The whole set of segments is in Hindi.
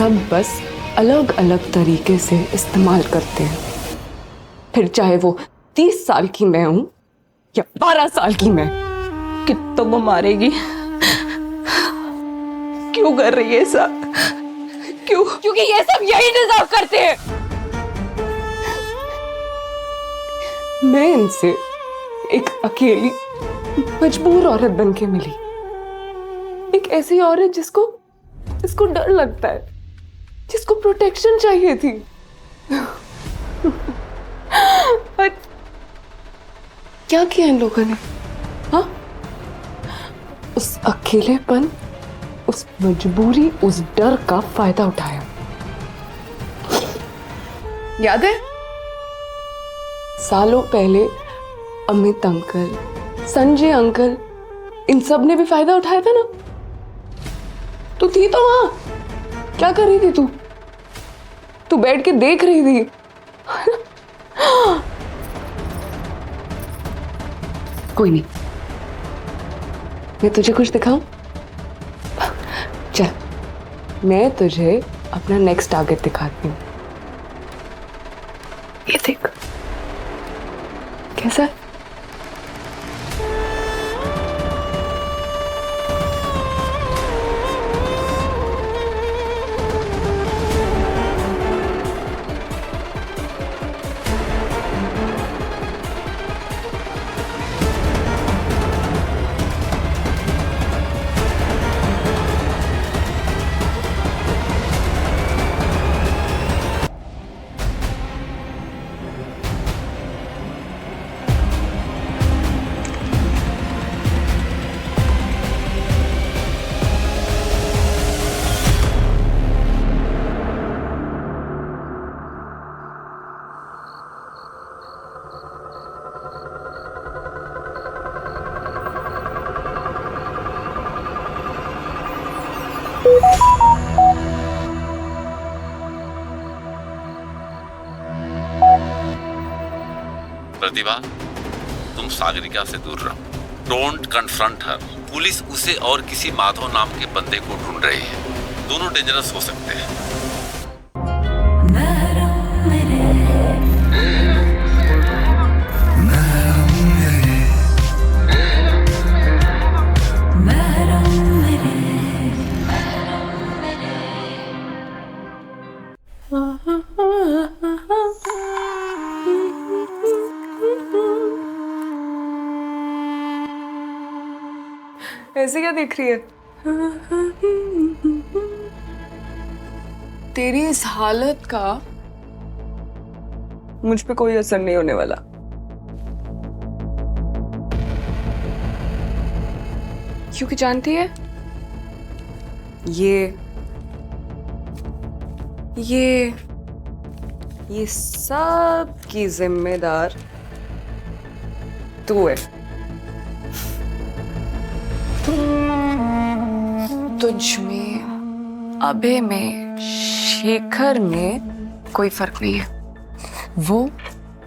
सब बस अलग अलग तरीके से इस्तेमाल करते हैं। फिर चाहे वो 30 साल की मैं हूं या 12 साल की मैं। कि तुम मारेगी? क्यों कर रही है ऐसा? क्यों? क्योंकि ये सब यही डिजर्व करते हैं। मैं इनसे एक अकेली मजबूर औरत बन के मिली, एक ऐसी औरत जिसको डर लगता है, जिसको प्रोटेक्शन चाहिए थी। और क्या किया इन लोगों ने? हाँ, उस अकेलेपन, उस मजबूरी, उस डर का फायदा उठाया। याद है सालों पहले अमित अंकल, संजय अंकल, इन सब ने भी फायदा उठाया था ना। तू थी तो वहां, क्या कर रही थी तू? तू बैठ के देख रही थी। कोई नहीं, मैं तुझे कुछ दिखाऊं? चल, मैं तुझे अपना नेक्स्ट टारगेट दिखाती हूँ। ये देख, कैसा है? प्रतिभा, तुम सागरिका से दूर रहो। Don't confront her. पुलिस उसे और किसी माधव नाम के बंदे को ढूंढ रही है। दोनों डेंजरस हो सकते हैं। ऐसे क्या देख रही है? तेरी इस हालत का मुझ पे कोई असर नहीं होने वाला। क्योंकि जानती है, ये सब की जिम्मेदार तू है। तुझ में, अभय में, शेखर में कोई फर्क नहीं है। वो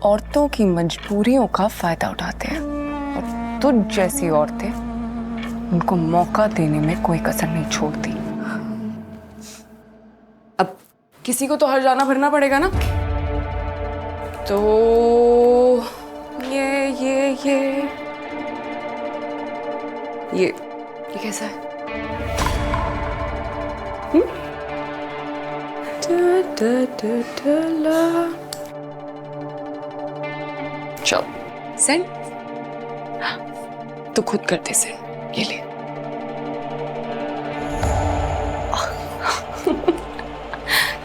औरतों की मजबूरियों का फायदा उठाते हैं और तुझ जैसी औरतें उनको मौका देने में कोई कसर नहीं छोड़ती। अब किसी को तो हर जाना भरना पड़ेगा ना। तो ये कैसा है? चल सेंड, तो खुद करते सेंड। ये ले।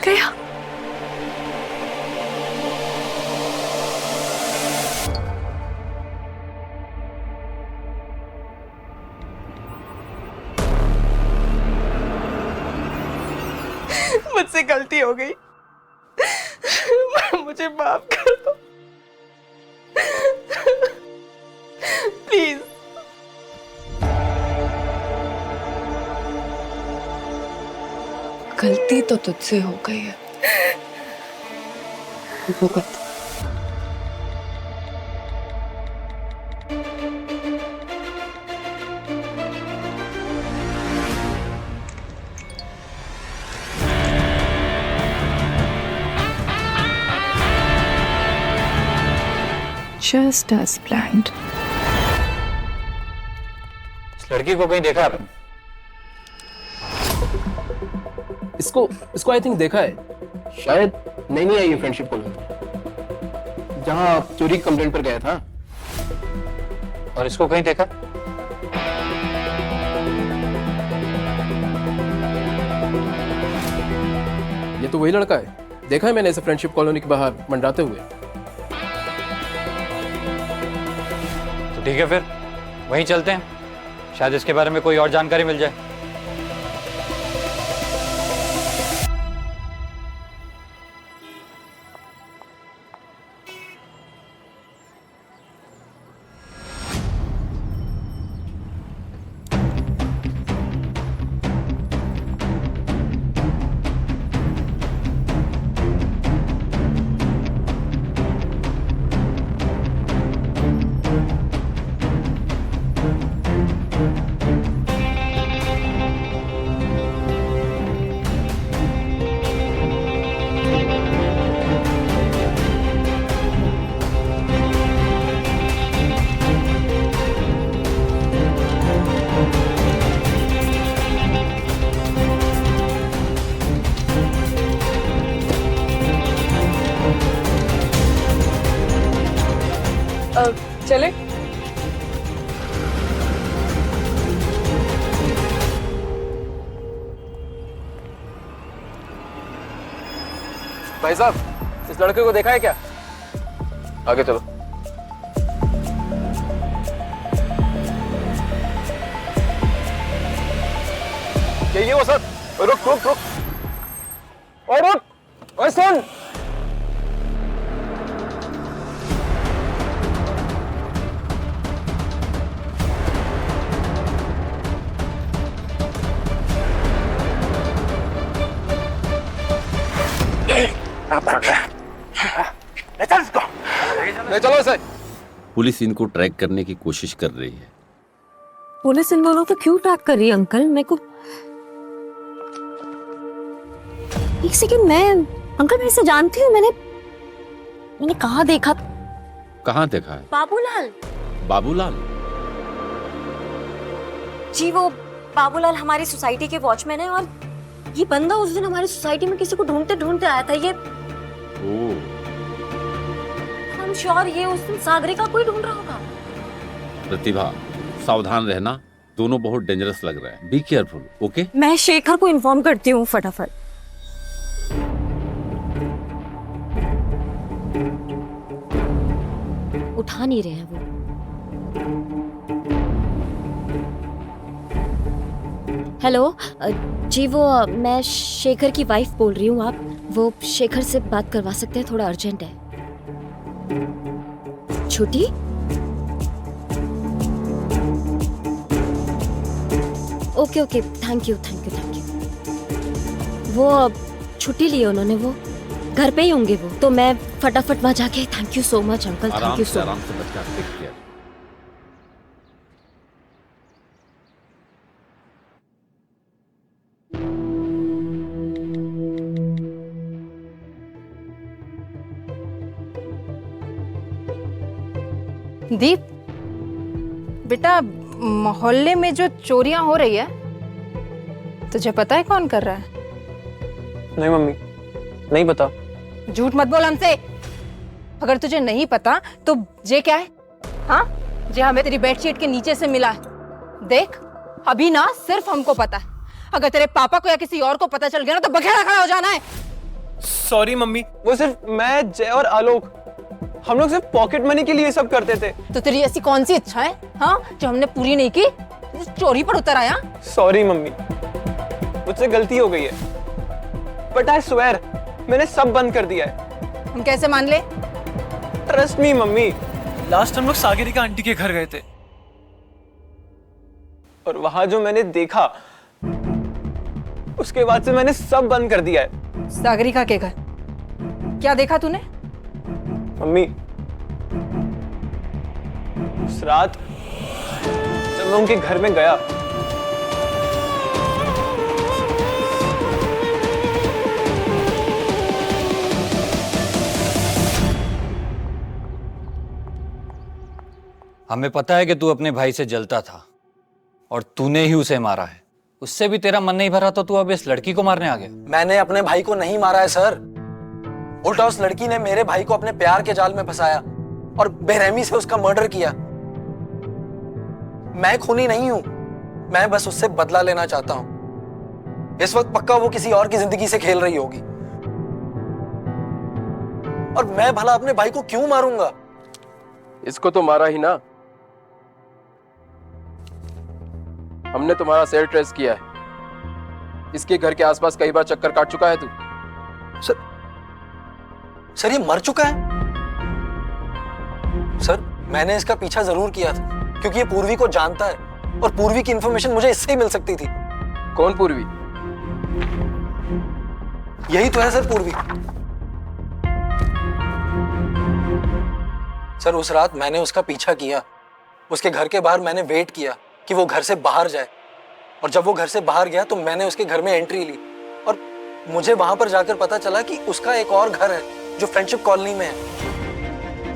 गया। मुझसे गलती हो गई, मुझे माफ कर दो प्लीज। गलती तो तुझसे हो गई है, भुगत। Just as planned. इस लड़की को कहीं देखा आपने? इसको आई थिंक देखा है। शायद नहीं आई है फ्रेंडशिप कॉलोनी, जहां आप चोरी की कंप्लेंट पर गया था। और इसको कहीं देखा? ये तो वही लड़का है, देखा है मैंने इसे फ्रेंडशिप कॉलोनी के बाहर मंडराते हुए। तो ठीक है, फिर वहीं चलते हैं, शायद इसके बारे में कोई और जानकारी मिल जाए। चले? भाई साहब, इस लड़के को देखा है क्या? आगे चलो। ये वो सर, रुक रुक रुक, और रुक, और सुन। ले चलो इसे। पुलिस इनको ट्रैक करने की कोशिश कर रही है। पुलिस इन दोनों को क्यों ट्रैक कर रही है अंकल? मेरे को एक सेकंड, मैं इसे जानती हूँ। मैंने कहाँ देखा? कहाँ देखा है? बाबूलाल बाबूलाल? जी, वो बाबूलाल हमारी सोसाइटी के वॉचमैन है, और ये बंदा उस दिन हमारी सोसाइटी में किसी को ढूंढते ढूंढते आया था। ये I'm sure ये उस दिन सागरिका को ही ढूंढ रहा होगा। प्रतिभा, सावधान रहना, दोनों बहुत डेंजरस लग रहा है। Be careful, okay? मैं शेखर को इन्फॉर्म करती हूँ फटाफट। उठा नहीं रहे हैं वो। हेलो जी, वो मैं शेखर की वाइफ बोल रही हूँ। आप वो शेखर से बात करवा सकते हैं? थोड़ा अर्जेंट है। छुट्टी? Okay okay, thank you. वो छुट्टी ली उन्होंने, वो घर पे ही होंगे वो। तो मैं फटाफट वहां जाके, thank you so much uncle, thank you so much. आराम से बच्चा, टेक केयर। दीप बेटा, मोहल्ले में जो चोरियां हो रही है, तुझे पता है कौन कर रहा है? नहीं मम्मी, नहीं पता। झूठ मत बोल हमसे। अगर तुझे नहीं पता तो ये क्या है? हाँ, ये हमें तेरी बेडशीट के नीचे से मिला है। देख, अभी ना सिर्फ हमको पता है। अगर तेरे पापा को या किसी और को पता चल गया ना तो बखेड़ा खड़ा हो जाना है। सॉरी मम्मी, वो सिर्फ मैं, जय और आलोक, हम लोग सिर्फ पॉकेट मनी के लिए सब करते थे। तो तेरी ऐसी कौन सी इच्छा है, हाँ, जो हमने पूरी नहीं की? चोरी पर उतर आया? सॉरी मम्मी, मुझसे गलती हो गई है, बट आई स्वेयर मैंने सब बंद कर दिया है। हम कैसे मान ले? Trust me mummy. लास्ट हम लोग सागरिका आंटी के घर गए थे, और वहां जो मैंने देखा, उसके बाद से मैंने सब बंद कर दिया है। सागरिका के घर क्या देखा तूने? मम्मी, उस रात जब मैं उनके घर में गया, हमें पता है कि तू अपने भाई से जलता था और तूने ही उसे मारा है। उससे भी तेरा मन नहीं भरा तो तू अब इस लड़की को मारने आ गया। मैंने अपने भाई को नहीं मारा है सर, उल्टा उस लड़की ने मेरे भाई को अपने प्यार के जाल में फंसाया और बेरहमी से उसका मर्डर किया। मैं खूनी नहीं हूं, मैं बस उससे बदला लेना चाहता हूं। इस वक्त पक्का वो किसी और की जिंदगी से खेल रही होगी और मैं भला अपने भाई को क्यों मारूंगा? इसको तो मारा ही ना। हमने तुम्हारा सेल ट्रेस किया है। इसके घर के आसपास कई बार चक्कर काट चुका है तू। सर ये मर चुका है? सर मैंने इसका पीछा जरूर किया था क्योंकि ये पूर्वी को जानता है और पूर्वी की इंफॉर्मेशन मुझे इससे ही मिल सकती थी। कौन पूर्वी? यही तो है सर, पूर्वी। सर उस रात मैंने उसका पीछा किया, उसके घर के बाहर मैंने वेट किया कि वो घर से बाहर जाए और जब वो घर से बाहर गया तो मैंने उसके घर में एंट्री ली और मुझे वहां पर जाकर पता चला कि उसका एक और घर है जो फ्रेंडशिप कॉलोनी में है।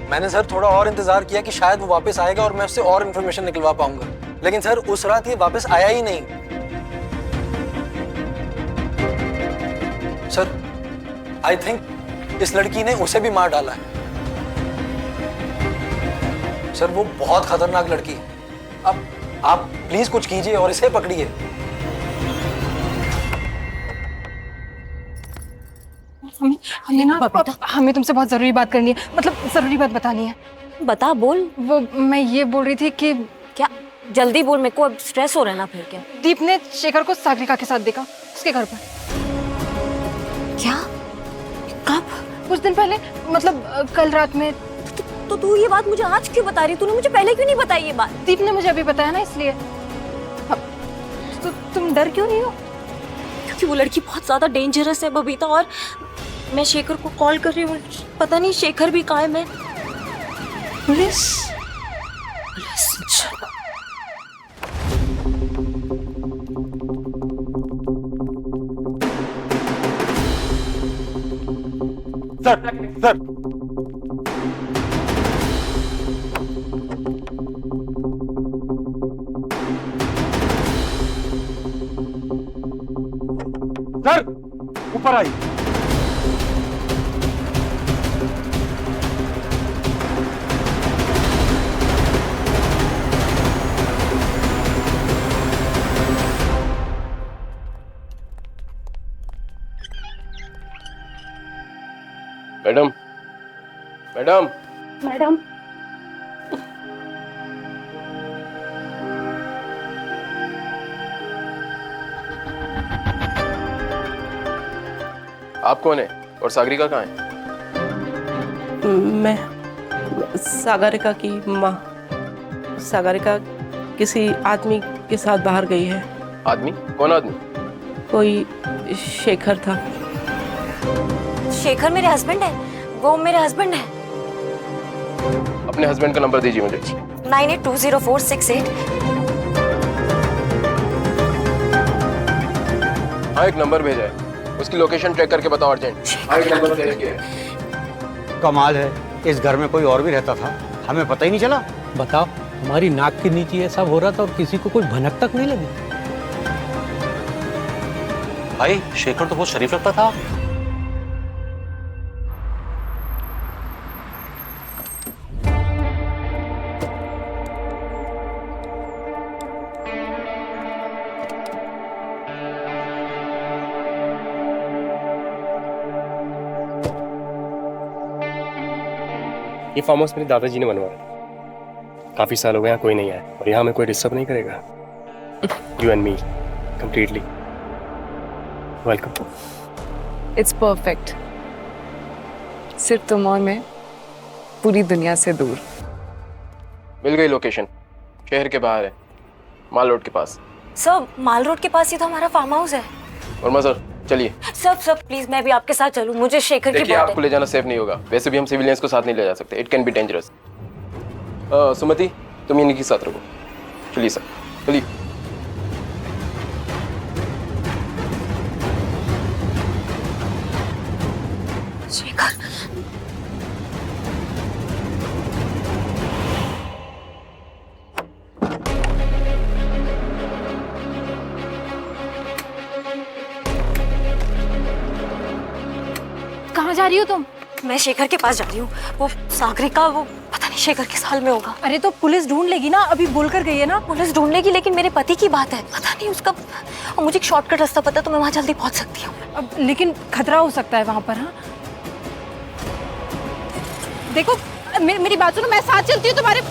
मैंने सर थोड़ा और इंतजार किया कि शायद वो वापस आएगा और मैं उससे और इन्फॉर्मेशन निकलवा पाऊंगा, लेकिन सर उस रात ये वापस आया ही नहीं। सर आई थिंक इस लड़की ने उसे भी मार डाला है। सर वो बहुत खतरनाक लड़की है। अब आप प्लीज कुछ कीजिए और इसे पकड़िए। हमें तुमसे बहुत जरूरी बात करनी है, मतलब जरूरी बात बतानी है। बता, बोल। वो मैं ये बोल रही थी कि क्या? जल्दी बोल, मेरे को अब स्ट्रेस हो रहा है ना। फिर क्या? दीप ने शेखर को सागरिका के साथ देखा उसके घर पर। क्या? कब? कुछ दिन पहले, मतलब कल रात में। तो तू ये बात मुझे आज क्यों बता रही? तूने मुझे पहले क्यों नहीं बताई ये बात? दीप ने मुझे अभी बताया ना, इसलिए। तो तुम डर क्यों नहीं हो? क्योंकि वो लड़की बहुत ज्यादा डेंजरस है बबीता, और मैं शेखर को कॉल कर रही हूँ, पता नहीं शेखर भी कायम है। पुलिस? सर सर सर ऊपर आई। मैडम मैडम मैडम, आप कौन है और सागरिका कहाँ है? मैं सागरिका की माँ। सागरिका किसी आदमी के साथ बाहर गई है। आदमी? कौन आदमी? कोई शेखर था। शेखर मेरे हस्बैंड है, वो मेरे हस्बैंड है। अपने हस्बैंड का नंबर दीजिए मुझे। 98204668। हाँ एक नंबर भेजा है, उसकी लोकेशन ट्रैक करके बताओ अर्जेंट। हाँ एक नंबर भेज किया। कमाल है, इस घर में कोई और भी रहता था, हमें पता ही नहीं चला। बताओ, हमारी नाक के नीचे ये सब हो रहा था और किसी को कुछ भनक तक नहीं लगी। भाई शेखर तो बहुत शरीफ लगता था। ये फार्म हाउस मेरे दादाजी ने बनवाया। काफी साल हो गए, यहाँ कोई नहीं आया और यहाँ हमें कोई डिस्टर्ब नहीं करेगा। You and me completely welcome. It's perfect. सिर्फ तुम और मैं, पूरी दुनिया से दूर। मिल गई लोकेशन, शहर के बाहर है, माल रोड के पास। सर माल रोड के पास ही तो हमारा फार्म हाउस है। वर्मा सर चलिए। सब प्लीज, मैं भी आपके साथ चलूं, मुझे शेखर की देखिए बहुत आपको ले जाना सेफ नहीं होगा, वैसे भी हम सिविलियंस को साथ नहीं ले जा सकते, इट कैन बी डेंजरस। सुमति तुम इन्हीं के साथ रहो। चलिए सर चलिए। शेखर, कहाँ जा रही हो तुम? मैं शेखर के पास जा रही हूँ। वो सागरिका, वो पता नहीं शेखर किस हाल में होगा। अरे तो पुलिस ढूंढ लेगी ना, अभी बोल कर गई है ना। पुलिस ढूंढ लेगी, लेकिन मेरे पति की बात है, पता नहीं उसका। और मुझे एक शॉर्टकट रास्ता पता है, तो मैं वहाँ जल्दी पहुँच सकती हूँ। अब लेकिन खतरा हो सकता है वहाँ पर। हाँ देखो, मेरी बात सुनो, मैं साथ चलती हूँ तुम्हारे।